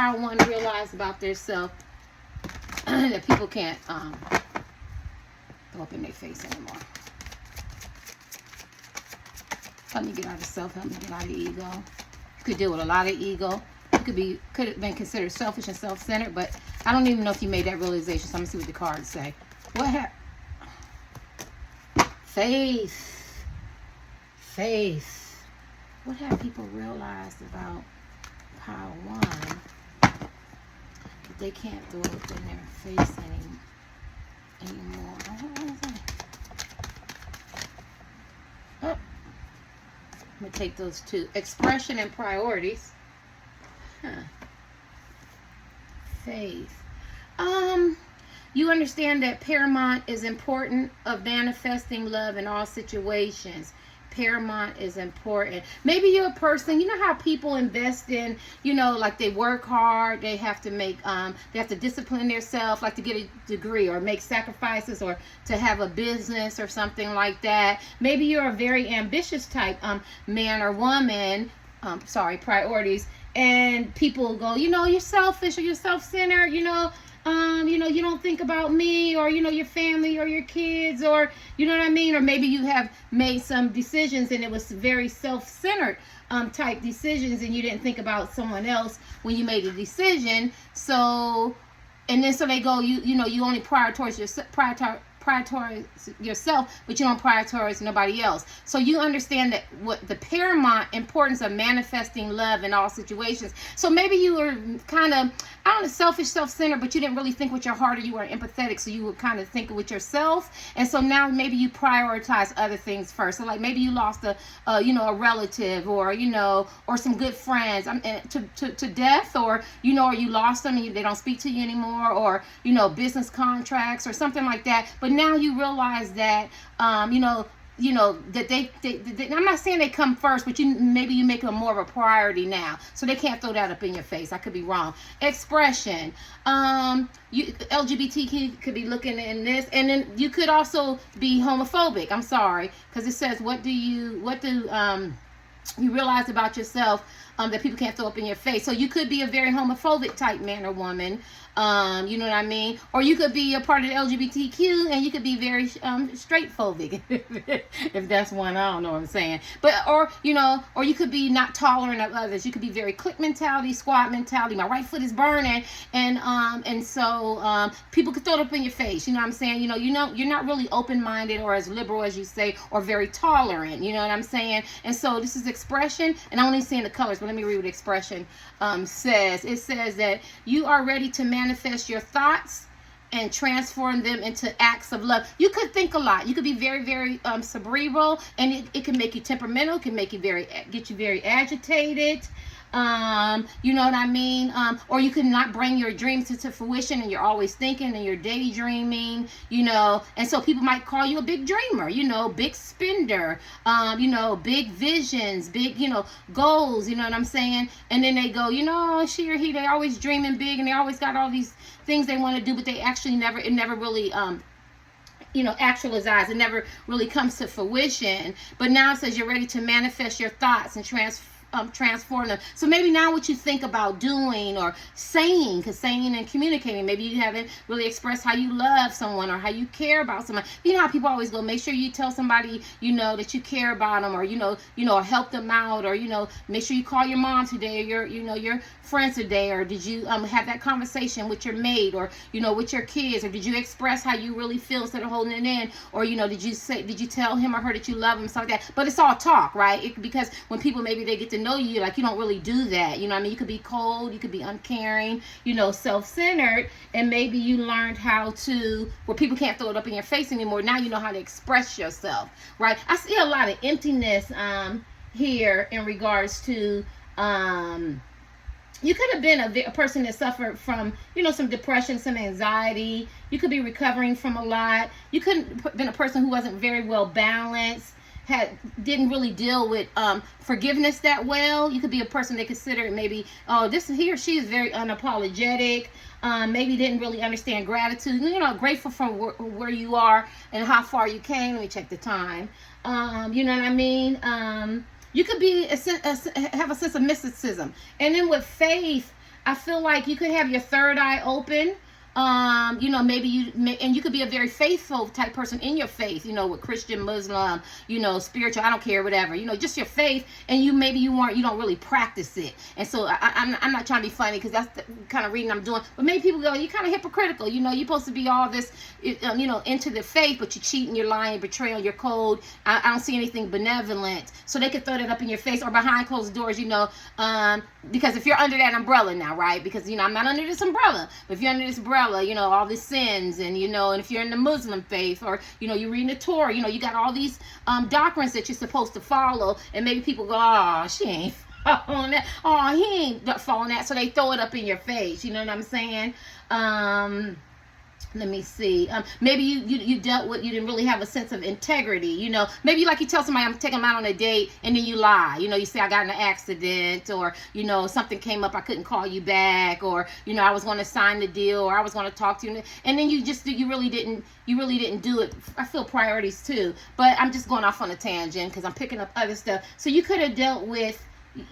Power one realize about themselves that people can't throw up in their face anymore. Help me get out of self. Help me get out of ego. You could deal with a lot of ego. You could have been considered selfish and self-centered, but I don't even know if you made that realization. So I'm gonna see what the cards say. What happened? Faith. Faith. What have people realized about Power one? That they can't throw it in their face anymore. Oh. I'm gonna take those two. Expression and priorities. Faith. You understand that paramount is important of manifesting love in all situations. Paramount is important. Maybe you're a person, you know how people invest in, you know, like they work hard, they have to make, they have to discipline themselves, like to get a degree or make sacrifices or to have a business or something like that. Maybe you're a very ambitious type man or woman, priorities, and people go, you know, you're selfish or you're self-centered, you know, you don't think about me or, you know, your family or your kids or, you know what I mean? Or maybe you have made some decisions and it was very self-centered type decisions and you didn't think about someone else when you made a decision. So, and then so they go, you know, you only prioritize yourself, but you don't prioritize nobody else. So you understand that what the paramount importance of manifesting love in all situations. So maybe you were kind of, I don't know, selfish, self-centered, but you didn't really think with your heart, or you were empathetic, so you would kind of think with yourself. And so now maybe you prioritize other things first. So like maybe you lost a relative, or, you know, or some good friends to death, or, you know, or you lost them and they don't speak to you anymore, or, you know, business contracts or something like that. But now you realize that, that they I'm not saying they come first, but maybe you make them more of a priority now, so they can't throw that up in your face. I could be wrong. Expression. LGBT could be looking in this, and then you could also be homophobic. I'm sorry, because it says what do you realize about yourself that people can't throw up in your face. So you could be a very homophobic type man or woman, you know what I mean? Or you could be a part of the LGBTQ and you could be very straight phobic, if that's one, I don't know what I'm saying. But, or you could be not tolerant of others. You could be very clique mentality, squad mentality. My right foot is burning. And so people could throw it up in your face. You know what I'm saying? You know, you're not really open-minded or as liberal as you say, or very tolerant. You know what I'm saying? And so this is expression, and I'm only seeing the colors, but let me read what expression says. It says that you are ready to manifest your thoughts and transform them into acts of love. You could think a lot. You could be very, very cerebral, and it can make you temperamental. It can make you get you very agitated. You know what I mean? Or you could not bring your dreams to fruition, and you're always thinking and you're daydreaming, you know, and so people might call you a big dreamer, you know, big spender, big visions, big, goals, you know what I'm saying? And then they go, she or he, they always dreaming big and they always got all these things they want to do, but they actually it never really, actualize. It never really comes to fruition. But now it says you're ready to manifest your thoughts and transform them. So maybe now what you think about doing or saying, because saying and communicating, maybe you haven't really expressed how you love someone or how you care about someone. You know how people always go, make sure you tell somebody, that you care about them, or help them out, or, make sure you call your mom today, or your friends today, or did you have that conversation with your mate, or, with your kids, or did you express how you really feel instead of holding it in, or, did you tell him or her that you love them, stuff like that. But it's all talk, right? Because when people, maybe they get to know you, like, you don't really do that, you know what I mean? You could be cold, you could be uncaring, self-centered, and maybe you learned how to, where people can't throw it up in your face anymore. Now you know how to express yourself, right? I see a lot of emptiness here in regards to you could have been a person that suffered from, some depression, some anxiety. You could be recovering from a lot. You could have been a person who wasn't very well balanced, didn't really deal with forgiveness that well. You could be a person they consider maybe, he or she is very unapologetic. Maybe didn't really understand gratitude. Grateful for where you are and how far you came. Let me check the time. You know what I mean? You could be have a sense of mysticism. And then with faith, I feel like you could have your third eye open. You know, maybe and you could be a very faithful type person in your faith, you know, with Christian, Muslim, you know, spiritual, I don't care, whatever, you know, just your faith, and you don't really practice it. And so I'm not trying to be funny, because that's the kind of reading I'm doing, but maybe people go, you're kind of hypocritical, you know, you're supposed to be all this, you know, into the faith, but you're cheating, you're lying, betrayal, your code. I don't see anything benevolent. So they could throw that up in your face, or behind closed doors, you know, because if you're under that umbrella now, right, because, you know, I'm not under this umbrella, but if you're under this umbrella, you know, all the sins, and, you know, and if you're in the Muslim faith, or, you know, you're reading the Torah, you know, you got all these doctrines that you're supposed to follow, and maybe people go, oh, she ain't following that, oh, he ain't following that, so they throw it up in your face, you know what I'm saying? Let me see. Maybe you dealt with, you didn't really have a sense of integrity, you know. Maybe like you tell somebody, I'm taking them out on a date, and then you lie. You know, you say, I got in an accident, or, you know, something came up, I couldn't call you back, or, you know, I was going to sign the deal, or I was going to talk to you, and then you really didn't do it. I feel priorities too, but I'm just going off on a tangent because I'm picking up other stuff. So you could have dealt with,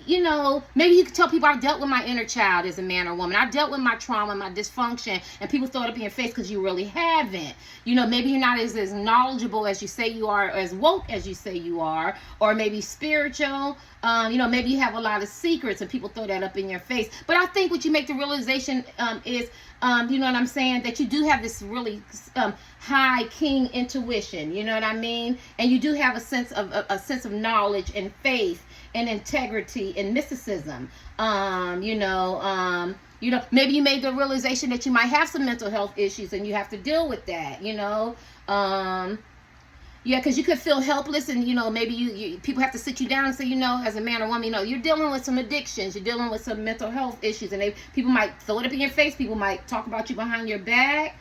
you know, maybe you could tell people, I've dealt with my inner child as a man or woman. I've dealt with my trauma, my dysfunction, and people throw it up in your face because you really haven't. You know, maybe you're not as knowledgeable as you say you are, as woke as you say you are, or maybe spiritual. You know, maybe you have a lot of secrets and people throw that up in your face. But I think what you make the realization is, you know what I'm saying, that you do have this really high king intuition, you know what I mean? And you do have a sense of knowledge and faith and integrity and mysticism. You know, maybe you made the realization that you might have some mental health issues and you have to deal with that, you know. Yeah, because you could feel helpless, and, you know, maybe people have to sit you down and say, you know, as a man or woman, you know, you're dealing with some addictions, you're dealing with some mental health issues, and people might throw it up in your face, people might talk about you behind your back.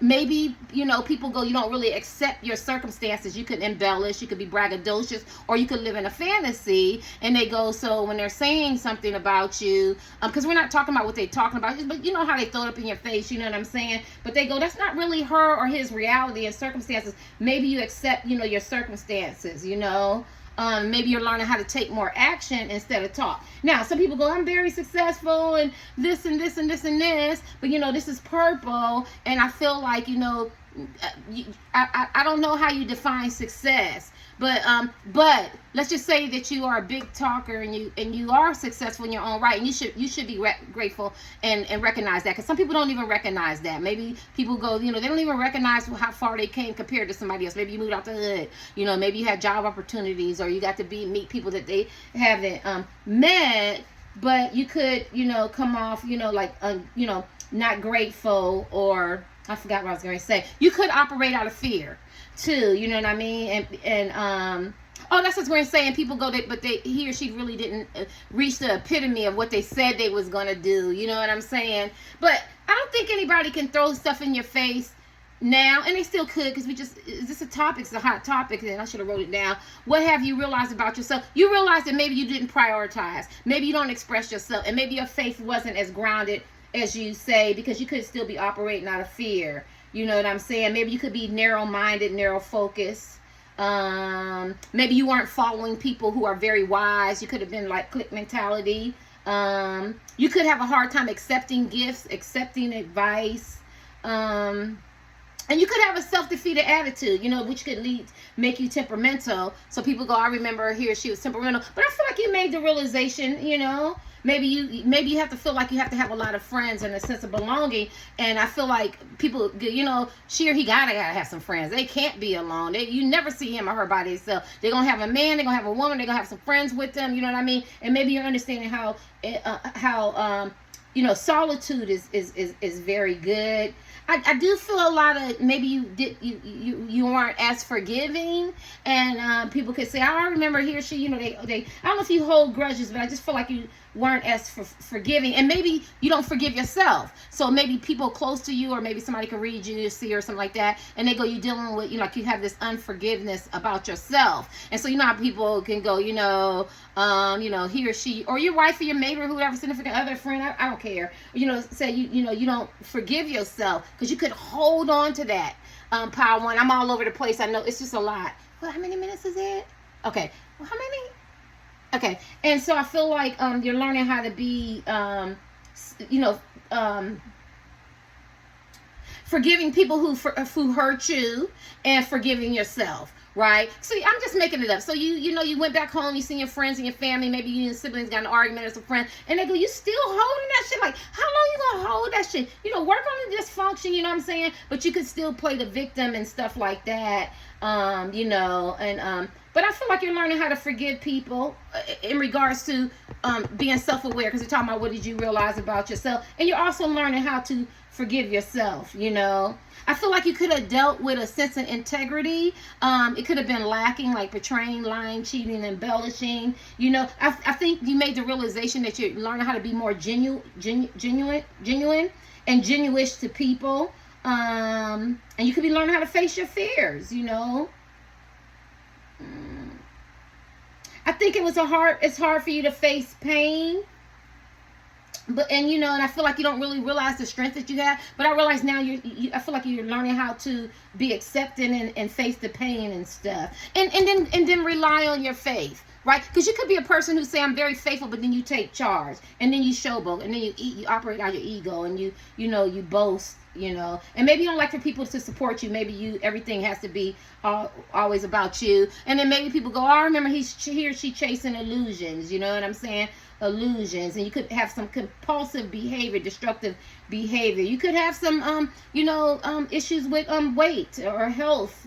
Maybe, you know, people go, you don't really accept your circumstances. You could embellish, you could be braggadocious, or you could live in a fantasy, and they go, so when they're saying something about you, because we're not talking about what they're talking about, but you know how they throw it up in your face, you know what I'm saying? But they go, that's not really her or his reality and circumstances. Maybe you accept, you know, your circumstances, you know. Maybe you're learning how to take more action instead of talk. Now, some people go, I'm very successful and this and this and this and this, but, you know, this is purple, and I feel like, you know, I don't know how you define success, but let's just say that you are a big talker and you are successful in your own right, and you should be grateful and recognize that, because some people don't even recognize that. Maybe people go, you know, they don't even recognize how far they came compared to somebody else. Maybe you moved out the hood, you know, maybe you had job opportunities, or you got to meet people that they haven't met, but you could, you know, come off, you know, like you know, not grateful, or I forgot what I was going to say. You could operate out of fear too, you know what I mean? And oh, that's what we're saying. People go, but he or she really didn't reach the epitome of what they said they was going to do, you know what I'm saying? But I don't think anybody can throw stuff in your face now, and they still could, because is this a topic? It's a hot topic, and I should have wrote it down. What have you realized about yourself? You realize that maybe you didn't prioritize, maybe you don't express yourself, and maybe your faith wasn't as grounded as you say, because you could still be operating out of fear. You know what I'm saying? Maybe you could be narrow-minded, narrow-focused. Maybe you weren't following people who are very wise. You could have been like clique mentality. You could have a hard time accepting gifts, accepting advice. And you could have a self-defeated attitude, you know, which could make you temperamental. So people go, I remember he or she was temperamental. But I feel like you made the realization, you know, maybe you have to feel like you have to have a lot of friends and a sense of belonging. And I feel like people, you know, she or he gotta have some friends. They can't be alone. You never see him or her by themselves. They're gonna have a man, they're gonna have a woman, they're gonna have some friends with them, you know what I mean? And maybe you're understanding how you know, solitude is very good. I do feel a lot of, maybe you weren't as forgiving, and people could say, I remember he or she, you know, they I don't know if you hold grudges, but I just feel like you weren't as forgiving, and maybe you don't forgive yourself. So maybe people close to you, or maybe somebody could read you, see, or something like that, and they go, you're dealing with, you know, like you have this unforgiveness about yourself. And so you know how people can go, you know, he or she, or your wife or your mate or whoever, significant other, friend, I don't care, you know, say you know, you don't forgive yourself, because you could hold on to that. Power one, I'm all over the place, I know it's just a lot. Well, how many minutes is it? Okay, well, how many? Okay, and so I feel like you're learning how to be you know, forgiving people who hurt you, and forgiving yourself, right? So I'm just making it up. So you went back home, you seen your friends and your family, maybe you and your siblings got an argument as a friend, and they go, you still holding that shit? Like, how long you gonna hold that shit? Work on the dysfunction, you know what I'm saying? But you could still play the victim and stuff like that, but I feel like you're learning how to forgive people in regards to being self-aware, because you're talking about what did you realize about yourself, and you're also learning how to forgive yourself. I feel like you could have dealt with a sense of integrity. It could have been lacking, like betraying, lying, cheating, embellishing. I think you made the realization that you're learning how to be more genuine and genuine to people. And you could be learning how to face your fears. I think it's hard for you to face pain. And I feel like you don't really realize the strength that you have. But I realize now I feel like you're learning how to be accepting and face the pain and stuff. And then rely on your faith, right? Because you could be a person who say, I'm very faithful, but then you take charge, and then you showboat, and then you operate out your ego, and you boast, and maybe you don't like for people to support you. Maybe everything has to be always about you. And then maybe people go, oh, I remember he or she chasing illusions. You know what I'm saying? Illusions. And you could have some compulsive behavior, destructive behavior. You could have some issues with weight or health.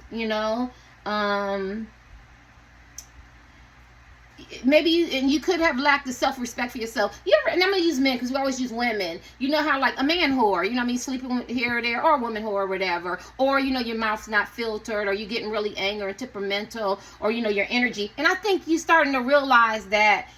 Maybe you could have lacked the self-respect for yourself. And I'm gonna use men because we always use women. You know how, like, a man whore, sleeping here or there, or a woman whore or whatever, or your mouth's not filtered, or you're getting really angry and temperamental, or your energy. And I think you're starting to realize that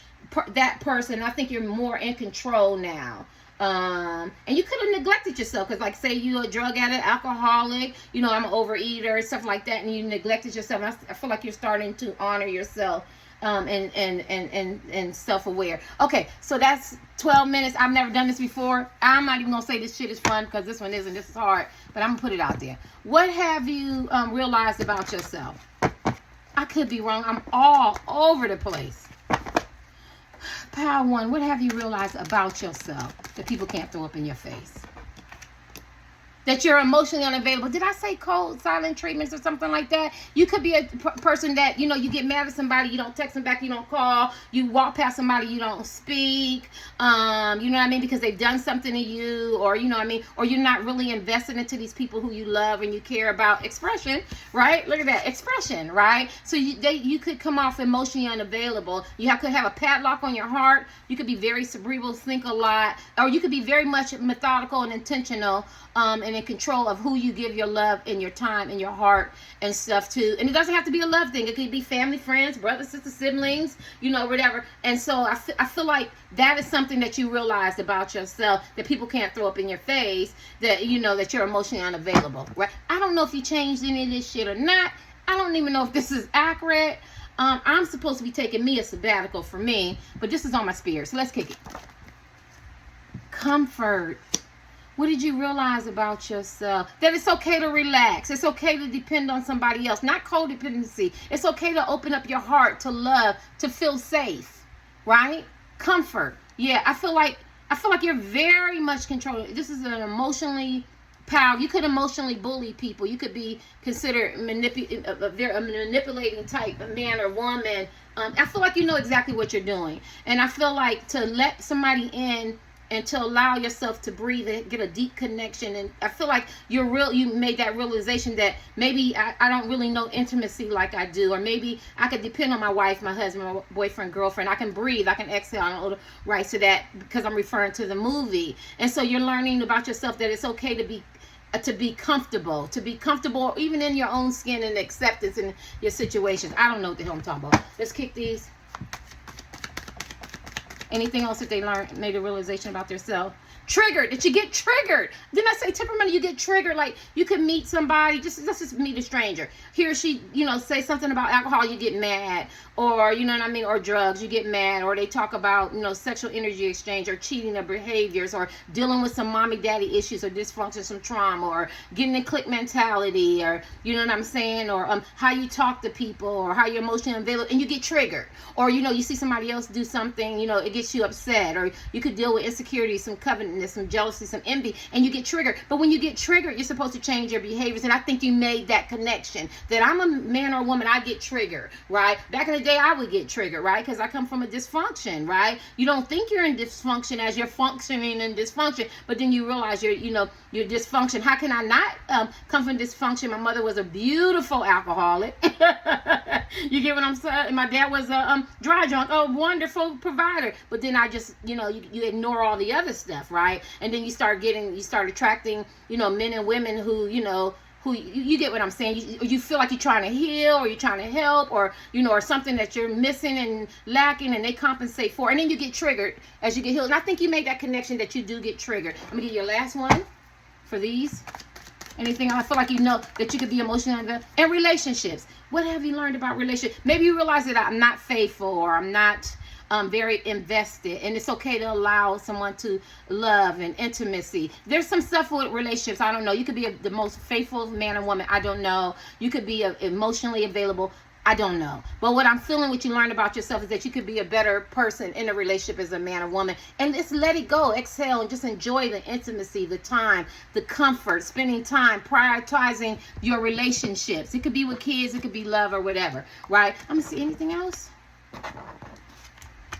person. I think you're more in control now. And you could have neglected yourself, because, like, say you're a drug addict, alcoholic, I'm an overeater, stuff like that, and you neglected yourself. I feel like you're starting to honor yourself. And self-aware. Okay, so that's 12 minutes. I've never done this before. I'm not even gonna say this shit is fun, because this one isn't. This is hard, but I'm gonna put it out there. What have you realized about yourself? I could be wrong. I'm all over the place. Power one. What have you realized about yourself that people can't throw up in your face? That you're emotionally unavailable. Did I say cold, silent treatments or something like that? You could be a person that, you get mad at somebody, you don't text them back, you don't call, you walk past somebody, you don't speak, you know what I mean, because they've done something to you, or, or you're not really invested into these people who you love and you care about. Expression, right? Look at that, expression, right? So you could come off emotionally unavailable. You could have a padlock on your heart. You could be very cerebral, think a lot, or you could be very much methodical and intentional, and in control of who you give your love and your time and your heart and stuff to. And it doesn't have to be a love thing. It could be family, friends, brothers, sisters, siblings, whatever. And so I feel like that is something that you realized about yourself, that people can't throw up in your face, that that you're emotionally unavailable, right? I don't know if you changed any of this shit or not. I don't even know if this is accurate. I'm supposed to be taking me a sabbatical for me, but this is on my spirit, so let's kick it. Comfort. What did you realize about yourself? That it's okay to relax. It's okay to depend on somebody else. Not codependency. It's okay to open up your heart, to love, to feel safe. Right? Comfort. Yeah, I feel like you're very much controlling. This is an emotionally power. You could emotionally bully people. You could be considered a manipulating type of man or woman. I feel like you know exactly what you're doing. And I feel like to let somebody in and to allow yourself to breathe and get a deep connection. And I feel like you made that realization that maybe I don't really know intimacy like I do, or maybe I could depend on my wife, my husband, my boyfriend, girlfriend. I can breathe, I can exhale. I don't right to that because I'm referring to the movie. And so you're learning about yourself, that it's okay to be comfortable, even in your own skin, and acceptance in your situations. I don't know what the hell I'm talking about. Let's kick these. Anything else that they learned, made a realization about themselves Triggered, that you get triggered. Didn't I say temperamental? You get triggered. Like, you could meet somebody, let's just meet a stranger. He or she, say something about alcohol, you get mad. Or, you know what I mean, or drugs, you get mad. Or they talk about, sexual energy exchange, or cheating, or behaviors, or dealing with some mommy daddy issues, or dysfunction, some trauma, or getting a clique mentality, or, you know what I'm saying, or how you talk to people, or how you're emotionally available, and you get triggered. Or, you see somebody else do something, it gets you upset. Or you could deal with insecurity, some covetousness, some jealousy, some envy, and you get triggered. But when you get triggered, you're supposed to change your behaviors. And I think you made that connection, that I'm a man or a woman, I get triggered, right? Back in the day, I would get triggered, right? Because I come from a dysfunction, right? You don't think you're in dysfunction as you're functioning in dysfunction, but then you realize you're dysfunction. How can I not come from dysfunction? My mother was a beautiful alcoholic. You get what I'm saying? My dad was a dry drunk, a wonderful provider. But then I just, you ignore all the other stuff, right? And then you start attracting, men and women who, who you get what I'm saying. You feel like you're trying to heal, or you're trying to help, or or something that you're missing and lacking, and they compensate for, and then you get triggered as you get healed. And I think you made that connection, that you do get triggered. I'm gonna get your last one for these. Anything I feel like that you could be emotional and relationships. What have you learned about relationships? Maybe you realize that I'm not faithful, or I'm not very invested, and it's okay to allow someone to love and intimacy. There's some stuff with relationships. I don't know. You could be the most faithful man or woman. I don't know. You could be emotionally available. I don't know. But what I'm feeling, what you learn about yourself, is that you could be a better person in a relationship as a man or woman. And just let it go, exhale, and just enjoy the intimacy, the time, the comfort, spending time, prioritizing your relationships. It could be with kids, it could be love, or whatever, right? I'm going to see anything else.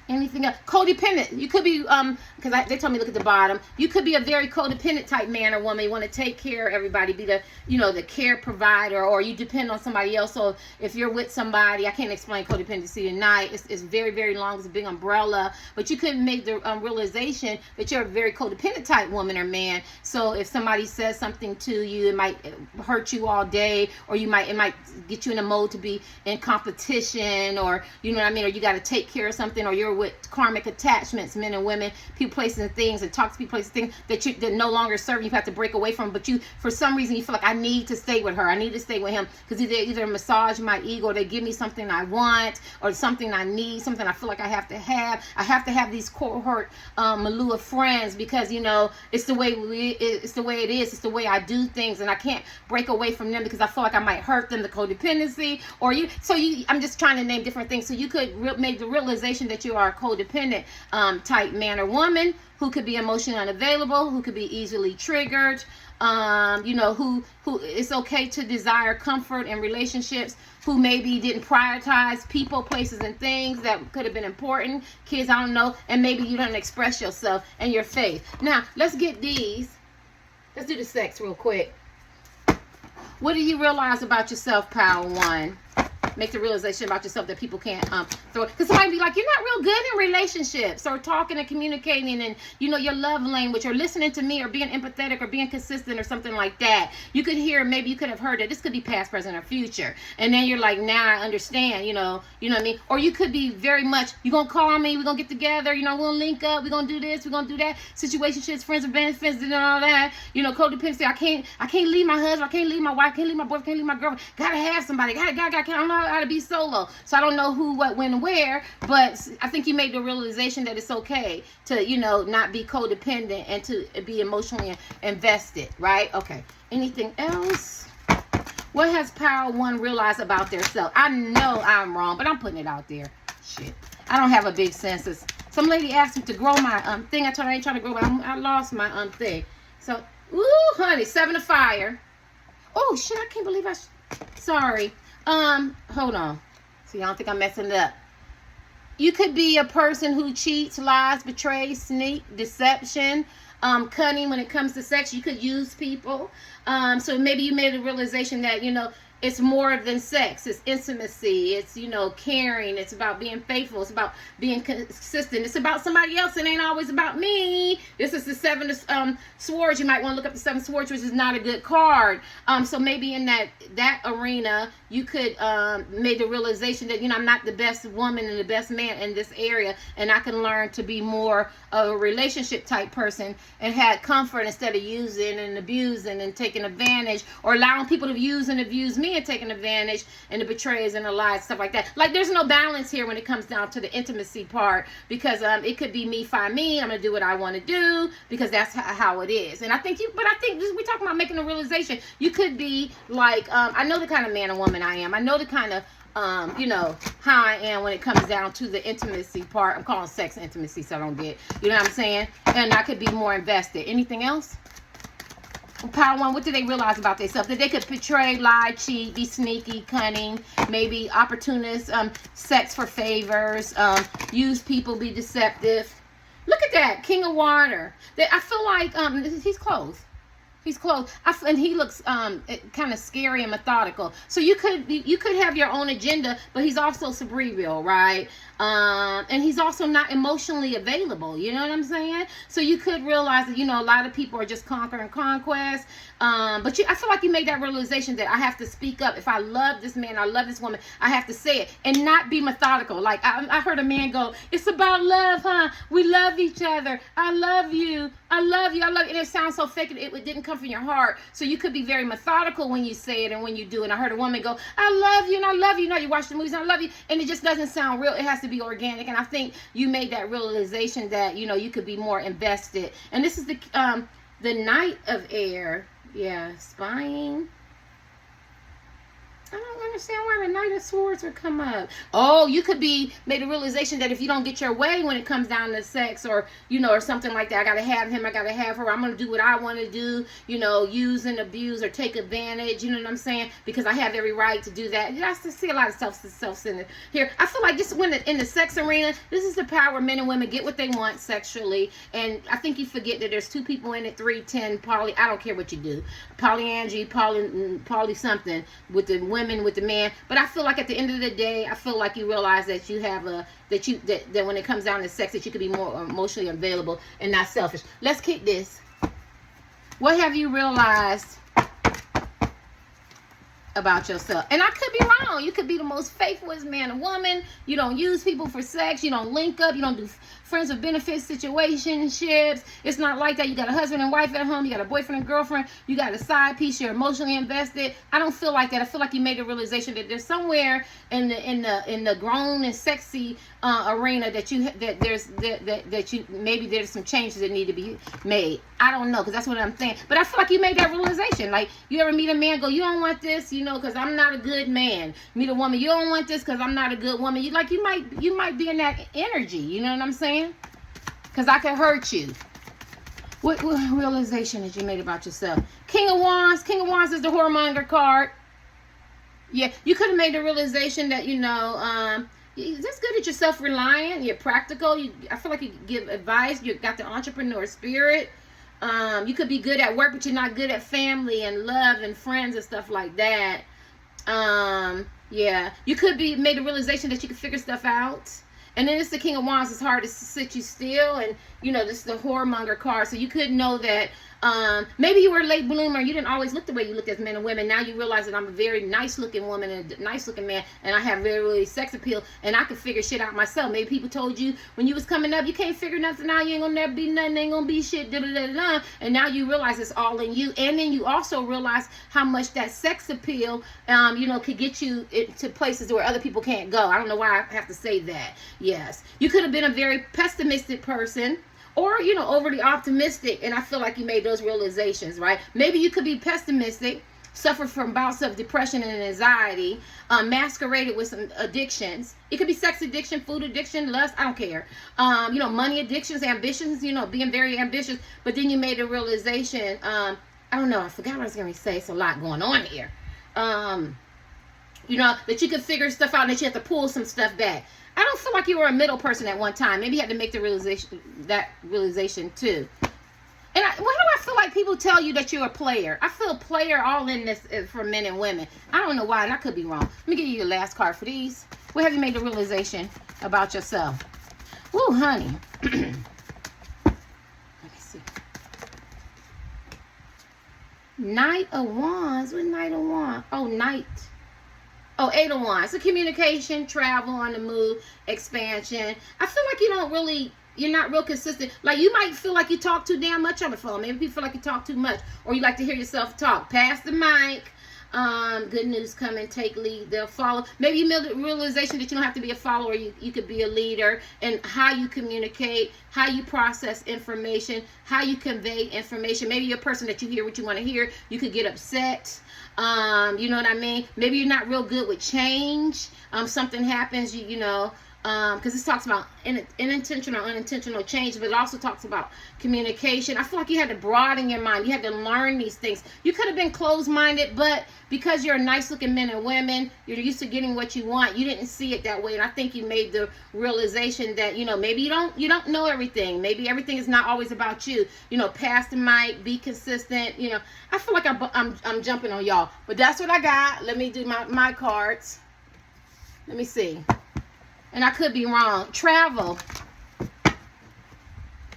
Anything else? Codependent. You could be, because they told me look at the bottom. You could be a very codependent type man or woman. You want to take care of everybody, be the, the care provider, or you depend on somebody else. So if you're with somebody, I can't explain codependency tonight. It's very, very long. It's a big umbrella. But you could make the realization that you're a very codependent type woman or man. So if somebody says something to you, it might hurt you all day, or it might get you in a mode to be in competition, or, you know what I mean? Or you got to take care of something, or you're with karmic attachments, men and women, people, places, and things, and talk to people, places, things that no longer serve you. You have to break away from, but you, for some reason, you feel like I need to stay with her, I need to stay with him, because either massage my ego, or they give me something I want, or something I need, something I feel like I have to have. I have to have these cohort Malua friends, because it's the way it is, it's the way I do things, and I can't break away from them because I feel like I might hurt them. The codependency, or I'm just trying to name different things. So you could make the realization that you are a codependent type man or woman, who could be emotionally unavailable, who could be easily triggered, who it's okay to desire comfort in relationships, who maybe didn't prioritize people, places, and things that could have been important. Kids, I don't know, and maybe you don't express yourself and your faith. Now, let's get these. Let's do the sex real quick. What do you realize about yourself, Power One? Make the realization about yourself that people can't throw. Because somebody be like, you're not real good in relationships, or talking and communicating, and your love language, or listening to me, or being empathetic, or being consistent, or something like that. You could hear, maybe you could have heard that this could be past, present, or future, and then you're like, now I understand. You know what I mean? Or you could be very much, you're gonna call me, we're gonna get together, we're gonna link up, we're gonna do this, we're gonna do that. Situationships, friends with benefits, and all that. Codependency. I can't leave my husband, I can't leave my wife, I can't leave my boyfriend, I can't leave my girlfriend. Gotta have somebody. I don't know how to be solo, so I don't know who, what, when, where. But I think you made the realization that it's okay to not be codependent and to be emotionally invested, right? Okay. Anything else? What has Power One realized about their self? I know I'm wrong, but I'm putting it out there. Shit, I don't have a big census. Some lady asked me to grow my thing. I told her I ain't trying to grow, but I lost my thing. So, ooh, honey, 7 of fire. Oh shit, I can't believe sorry. Hold on. See, I don't think I'm messing it up. You could be a person who cheats, lies, betrays, sneak, deception, cunning when it comes to sex. You could use people. So maybe you made a realization that, it's more than sex. It's intimacy. It's, you know, caring. It's about being faithful. It's about being consistent. It's about somebody else. It ain't always about me. This is the Seven of Swords. You might want to look up the Seven of Swords, which is not a good card. So maybe in that arena, you could make the realization that, you know, I'm not the best woman and the best man in this area, and I can learn to be more of a relationship type person and have comfort instead of using and abusing and taking advantage, or allowing people to use and abuse me and taking advantage, and the betrayers and the lies, stuff like that. Like, there's no balance here when it comes down to the intimacy part, because it could be me find me. I'm gonna do what I want to do because that's how it is. And I think we're talking about making a realization. You could be like, I know the kind of man or woman I am. I know the kind of you know, how I am when it comes down to the intimacy part. I'm calling sex intimacy, so I don't get, you know what I'm saying? And I could be more invested. Anything else? Power one, what do they realize about themselves? That they could betray, lie, cheat, be sneaky, cunning, maybe opportunist, sex for favors, use people, be deceptive. Look at that, King of Water. I feel like he's close. He's close, and he looks kind of scary and methodical. So you could have your own agenda, but he's also cerebral, right? And he's also not emotionally available. You know what I'm saying? So you could realize that, you know, a lot of people are just conquering conquest. But I feel like you made that realization that I have to speak up. If I love this man, I love this woman, I have to say it and not be methodical. Like I heard a man go, "It's about love, huh? We love each other. I love you. I love you. I love you." And it sounds so fake. It didn't come from your heart. So you could be very methodical when you say it and when you do it. And I heard a woman go, "I love you and I love you." You know, you watch the movies and I love you. And it just doesn't sound real. It has to be organic. And I think you made that realization that, you know, you could be more invested. And this is the Knight of Air. Yeah, spying. I don't understand why the Knight of Swords would come up. Oh, you could be made a realization that if you don't get your way when it comes down to sex, or, you know, or something like that, I gotta have him, I gotta have her, I'm gonna do what I want to do, you know, use and abuse or take advantage, you know what I'm saying? Because I have every right to do that. I still see a lot of self-centered here. I feel like this, when in the sex arena, this is the power. Men and women get what they want sexually, and I think you forget that there's two people in it, 3, 10, poly. I don't care what you do, polyandry, poly something with the women, with the man. But I feel like at the end of the day, I feel like you realize that you have that when it comes down to sex, that you could be more emotionally available and not selfish. Let's kick this. What have you realized about yourself? And I could be wrong. You could be the most faithfulest man or woman. You don't use people for sex. You don't link up. You don't do friends with benefits situationships. It's not like that. You got a husband and wife at home. You got a boyfriend and girlfriend. You got a side piece. You're emotionally invested. I don't feel like that. I feel like you made a realization that there's somewhere in the grown and sexy arena that maybe there's some changes that need to be made. I don't know, because that's what I'm saying. But I feel like you made that realization. Like, you ever meet a man, go, "You don't want this, you know, because I'm not a good man." Meet a woman, "You don't want this because I'm not a good woman." You might be in that energy. You know what I'm saying? Because I could hurt you. What realization did you make about yourself? King of Wands. King of Wands is the whoremonger card. Yeah, you could have made the realization that, you know, you're just good at your self-reliant. You're practical. I feel like you give advice. You got the entrepreneur spirit. You could be good at work, but you're not good at family and love and friends and stuff like that. Yeah, you could be made a realization that you can figure stuff out. And then it's the King of Wands. It's hard to sit you still. And, you know, this is the whoremonger card. So you could know that maybe you were a late bloomer. You didn't always look the way you looked as men and women. Now you realize that I'm a very nice looking woman and a nice looking man. And I have very, really sex appeal. And I can figure shit out myself. Maybe people told you when you was coming up, you can't figure nothing out. You ain't gonna never be nothing. Ain't gonna be shit. And now you realize it's all in you. And then you also realize how much that sex appeal, you know, could get you to places where other people can't go. I don't know why I have to say that. Yes. You could have been a very pessimistic person, or, you know, overly optimistic, and I feel like you made those realizations, right? Maybe you could be pessimistic, suffer from bouts of depression and anxiety, masqueraded with some addictions. It could be sex addiction, food addiction, lust, I don't care. You know, money addictions, ambitions, you know, being very ambitious, but then you made a realization, I don't know, I forgot what I was going to say. It's a lot going on here. You know, that you could figure stuff out and that you have to pull some stuff back. I don't feel like you were a middle person at one time. Maybe you had to make the realization too. And why do I feel like people tell you that you're a player. I feel player all in this for men and women. I don't know why, and I could be wrong. Let me give you your last card for these. What have you made the realization about yourself? Woo, honey. Let me see. Knight of Wands. What Knight of Wands? Oh, Knight. Oh, Eight of Wands. So communication, travel, on the move, expansion. I feel like you're not real consistent. Like, you might feel like you talk too damn much on the phone. Maybe people feel like you talk too much, or you like to hear yourself talk. Pass the mic. Good news coming. Take lead. They'll follow. Maybe you made the realization that you don't have to be a follower. You could be a leader. And how you communicate, how you process information, how you convey information. Maybe you're a person that you hear what you want to hear. You could get upset. You know what I mean? Maybe you're not real good with change. Something happens, you know, because this talks about unintentional change, but it also talks about communication. I feel like you had to broaden your mind. You had to learn these things. You could have been closed-minded, but because you're nice looking men and women, you're used to getting what you want. You didn't see it that way, and I think you made the realization that, you know, maybe you don't know everything. Maybe everything is not always about you. You know, pass the mic, be consistent. You know, I feel like I'm jumping on y'all, but that's what I got. Let me do my cards. Let me see. And I could be wrong. Travel.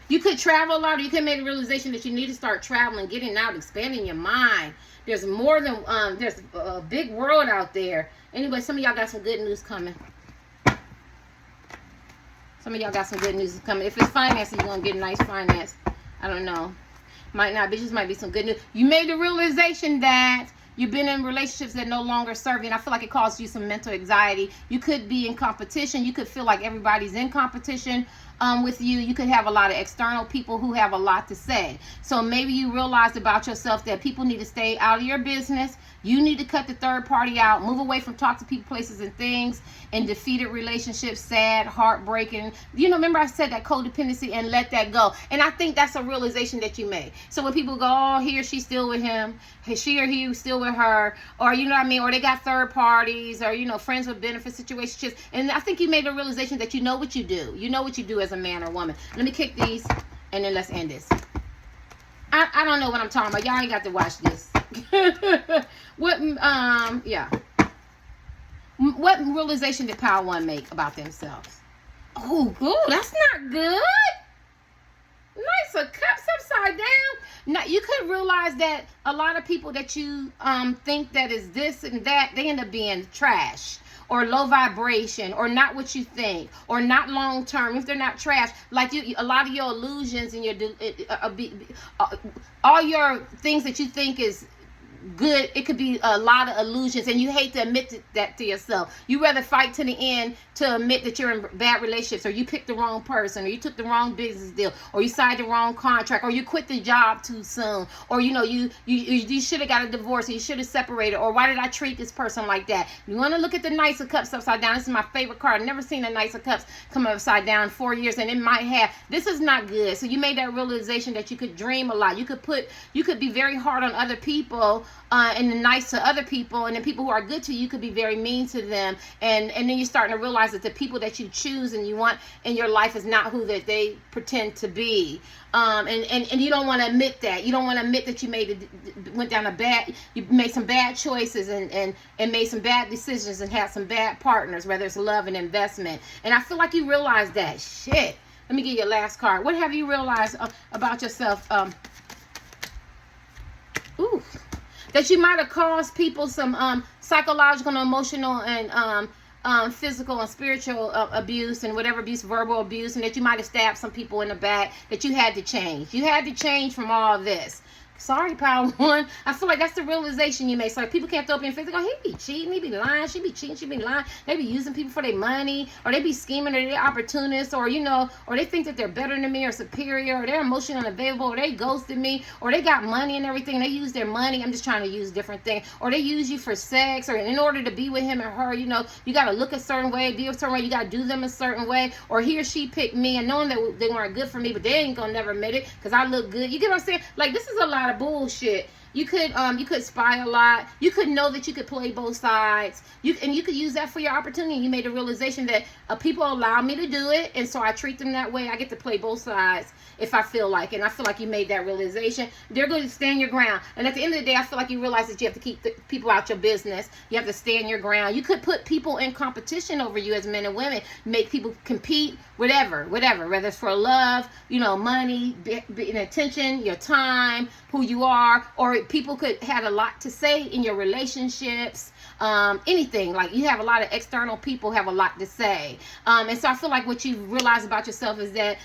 You could travel a lot, or you could make a realization that you need to start traveling, getting out, expanding your mind. There's more than, there's a big world out there. Anyway, some of y'all got some good news coming. Some of y'all got some good news coming. If it's financing, you're going to get nice finance. I don't know. Might not be, just might be some good news. You made the realization that you've been in relationships that no longer serve you, and I feel like it caused you some mental anxiety. You could be in competition. You could feel like everybody's in competition with you. You could have a lot of external people who have a lot to say. So maybe you realized about yourself that people need to stay out of your business. You need to cut the third party out, move away from talk to people, places, and things, and defeated relationships, sad, heartbreaking. You know, remember I said that codependency, and let that go. And I think that's a realization that you made. So when people go, oh, he or she's still with him, she or he still with her, or you know what I mean, or they got third parties, or you know, friends with benefit situations. And I think you made a realization that you know what you do. You know what you do as a man or woman. Let me kick these, and then let's end this. I don't know what I'm talking about. Y'all ain't got to watch this. What realization did Power One make about themselves? Oh, that's not good. Nice of Cups upside down. Now you could realize that a lot of people that you think that is this and that, they end up being trash, or low vibration, or not what you think, or not long term. If they're not trash, like you, a lot of your illusions and your all your things that you think is good, it could be a lot of illusions, and you hate to admit that to yourself. You rather fight to the end to admit that you're in bad relationships, or you picked the wrong person, or you took the wrong business deal, or you signed the wrong contract, or you quit the job too soon, or you know you should have got a divorce, or you should have separated, or why did I treat this person like that? You want to look at the Knights of Cups upside down. This is my favorite card. I've never seen a Knights of Cups come upside down in 4 years, and it might have. This is not good. So you made that realization that you could dream a lot. You could be very hard on other people, and then nice to other people, and then people who are good to you could be very mean to them, and then you're starting to realize that the people that you choose and you want in your life is not who that they pretend to be, and you don't want to admit that. You don't want to admit that you made some bad choices and made some bad decisions and had some bad partners, whether it's love and investment. And I feel like you realize that shit. Let me give you a last card. What have you realized about yourself? That you might have caused people some psychological and emotional and physical and spiritual abuse, and whatever abuse, verbal abuse, and that you might have stabbed some people in the back, that you had to change. You had to change from all of this. Sorry, Power One. I feel like that's the realization you made. So like, people can't throw up in your face. They go, he be cheating, he be lying, she be cheating, she be lying. They be using people for their money, or they be scheming, or they're opportunists, or you know, or they think that they're better than me or superior, or they're emotionally unavailable, or they ghosted me, or they got money and everything. They use their money. I'm just trying to use different things. Or they use you for sex, or in order to be with him or her, you know, you got to look a certain way, be a certain way, you got to do them a certain way. Or he or she picked me, and knowing that they weren't good for me, but they ain't gonna never admit it because I look good. You get what I'm saying? Like, this is a lot of bullshit. You could spy a lot. You could know that you could play both sides. You could use that for your opportunity. You made a realization that people allow me to do it, and so I treat them that way. I get to play both sides if I feel like it. And I feel like you made that realization. They're going to stand your ground. And at the end of the day, I feel like you realize that you have to keep the people out your business. You have to stand your ground. You could put people in competition over you as men and women, make people compete, whatever, whether it's for love, money, attention, your time, who you are, or people could have a lot to say in your relationships. Anything, like you have a lot of external people have a lot to say, and so I feel like what you realize about yourself is that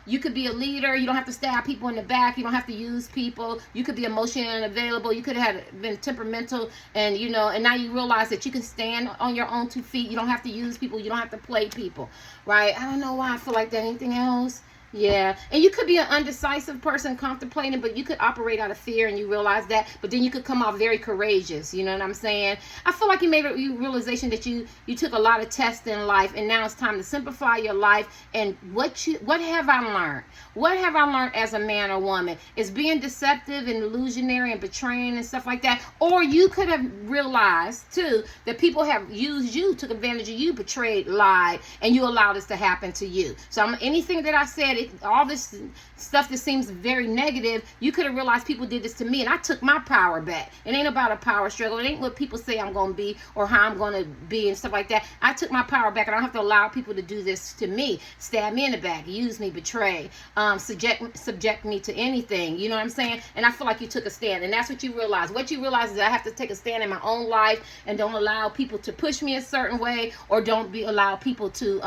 you could be a leader. You don't have to stab people in the back. You don't have to use people. You could be emotionally unavailable. You could have been temperamental, and and now you realize that you can stand on your own 2 feet. You don't have to use people. You don't have to play people, right? I don't know why I feel like that. Anything else? Yeah, and you could be an undecisive person contemplating, but you could operate out of fear, and you realize that, but then you could come off very courageous, you know what I'm saying? I feel like you made a realization that you took a lot of tests in life, and now it's time to simplify your life. And what have I learned? What have I learned as a man or woman? Is being deceptive and illusionary and betraying and stuff like that. Or you could have realized too that people have used you, took advantage of you, betrayed, lied, and you allowed this to happen to you. So anything that I said, all this stuff that seems very negative, you could have realized people did this to me, and I took my power back. It ain't about a power struggle. It ain't what people say I'm going to be or how I'm going to be and stuff like that. I took my power back, and I don't have to allow people to do this to me, stab me in the back, use me, betray, subject me to anything. You know what I'm saying? And I feel like you took a stand, and that's what you realize. What you realize is that I have to take a stand in my own life and don't allow people to push me a certain way, or don't allow people to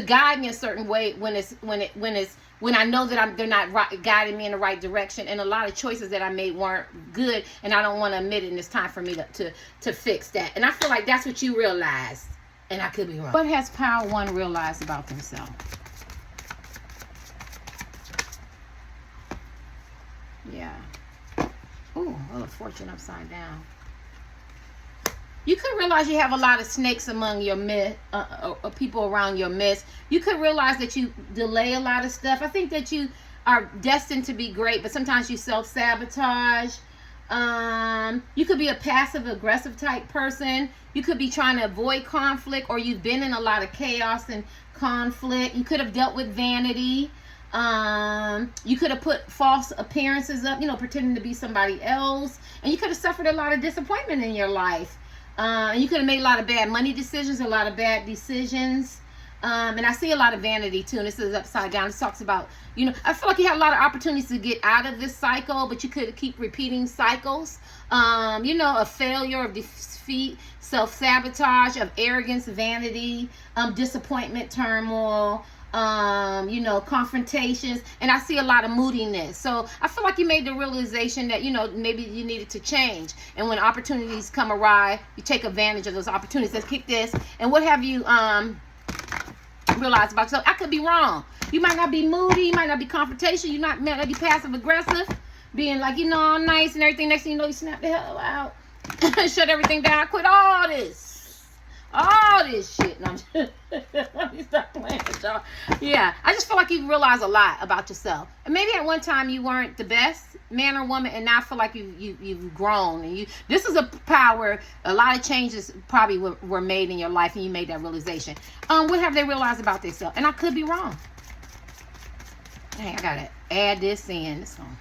guide me a certain way when I know that they're not guiding me in the right direction, and a lot of choices that I made weren't good, and I don't want to admit it, and it's time for me to fix that. And I feel like that's what you realized, and I could be wrong. What has Power One realized about themselves? Yeah. Ooh, well, fortune upside down. You could realize you have a lot of snakes among your people around your midst. You could realize that you delay a lot of stuff. I think that you are destined to be great, but sometimes you self-sabotage. You could be a passive-aggressive type person. You could be trying to avoid conflict, or you've been in a lot of chaos and conflict. You could have dealt with vanity. You could have put false appearances up, pretending to be somebody else. And you could have suffered a lot of disappointment in your life. And you could have made a lot of bad money decisions, a lot of bad decisions. And I see a lot of vanity too. And this is upside down. It talks about, I feel like you had a lot of opportunities to get out of this cycle, but you could keep repeating cycles, of failure, of defeat, self-sabotage, of arrogance, vanity, disappointment, turmoil, confrontations, and I see a lot of moodiness. So I feel like you made the realization that, maybe you needed to change. And when opportunities come awry, you take advantage of those opportunities. Let's kick this. And what have you realized about yourself? I could be wrong. You might not be moody, you might not be confrontational, you might not be passive aggressive, being like, all nice and everything. Next thing you know, you snap the hell out. Shut everything down. Quit all this shit. No, let me stop playing with y'all. Yeah, I just feel like you realize a lot about yourself, and maybe at one time you weren't the best man or woman, and now I feel like you've grown, and this is a power. A lot of changes probably were made in your life, and you made that realization. What have they realized about themselves? And I could be wrong. Hey, I gotta add this in. This one.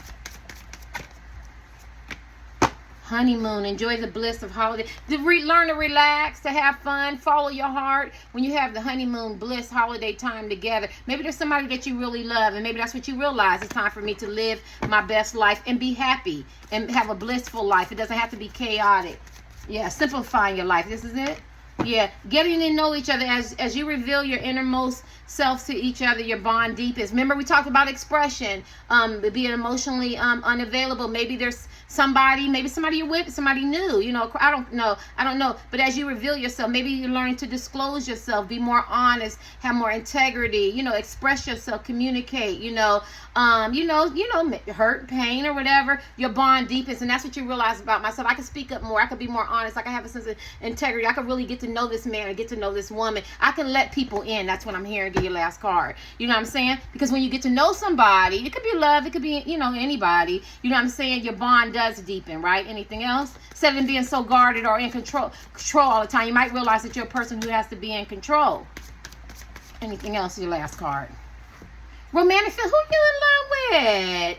Honeymoon. Enjoy the bliss of holiday. Learn to relax, to have fun, follow your heart. When you have the honeymoon bliss holiday time together, maybe there's somebody that you really love, and maybe that's what you realize. It's time for me to live my best life and be happy and have a blissful life. It doesn't have to be chaotic. Yeah, simplifying your life. This is it. Yeah, getting to know each other as you reveal your innermost selves to each other, your bond deepens. Remember, we talked about expression, being emotionally unavailable. Maybe there's somebody you're with, somebody new. I don't know. But as you reveal yourself, maybe you learn to disclose yourself, be more honest, have more integrity. Express yourself, communicate. Hurt, pain, or whatever. Your bond deepens, and that's what you realize about myself. I can speak up more. I could be more honest. I can have a sense of integrity. I could really get to to know this man or get to know this woman, I can let people in. That's what I'm hearing. Get your last card. You know what I'm saying? Because when you get to know somebody, it could be love, it could be, you know, anybody. You know what I'm saying? Your bond does deepen, right? Anything else? Instead of being so guarded or in control all the time, you might realize that you're a person who has to be in control. Anything else? Your last card. Romantic feel. Who you in love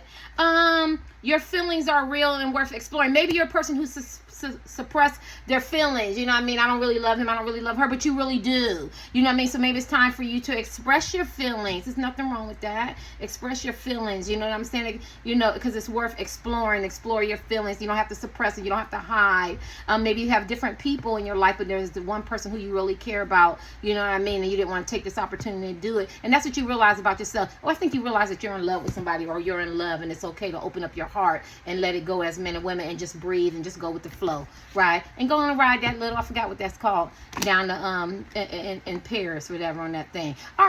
with? Your feelings are real and worth exploring. Maybe you're a person who suppress their feelings. You know what I mean? I don't really love him. I don't really love her, but you really do. You know what I mean? So maybe it's time for you to express your feelings. There's nothing wrong with that. Express your feelings. You know what I'm saying? You know, because it's worth exploring. Explore your feelings. You don't have to suppress it. You don't have to hide. Maybe you have different people in your life, but there's the one person who you really care about. You know what I mean? And you didn't want to take this opportunity to do it. And that's what you realize about yourself. Oh, I think you realize that you're in love with somebody, or you're in love, and it's okay to open up your heart and let it go as men and women, and just breathe and just go with the flow, right? And go on and ride that little, I forgot what that's called, down to in Paris, whatever, on that thing. All right.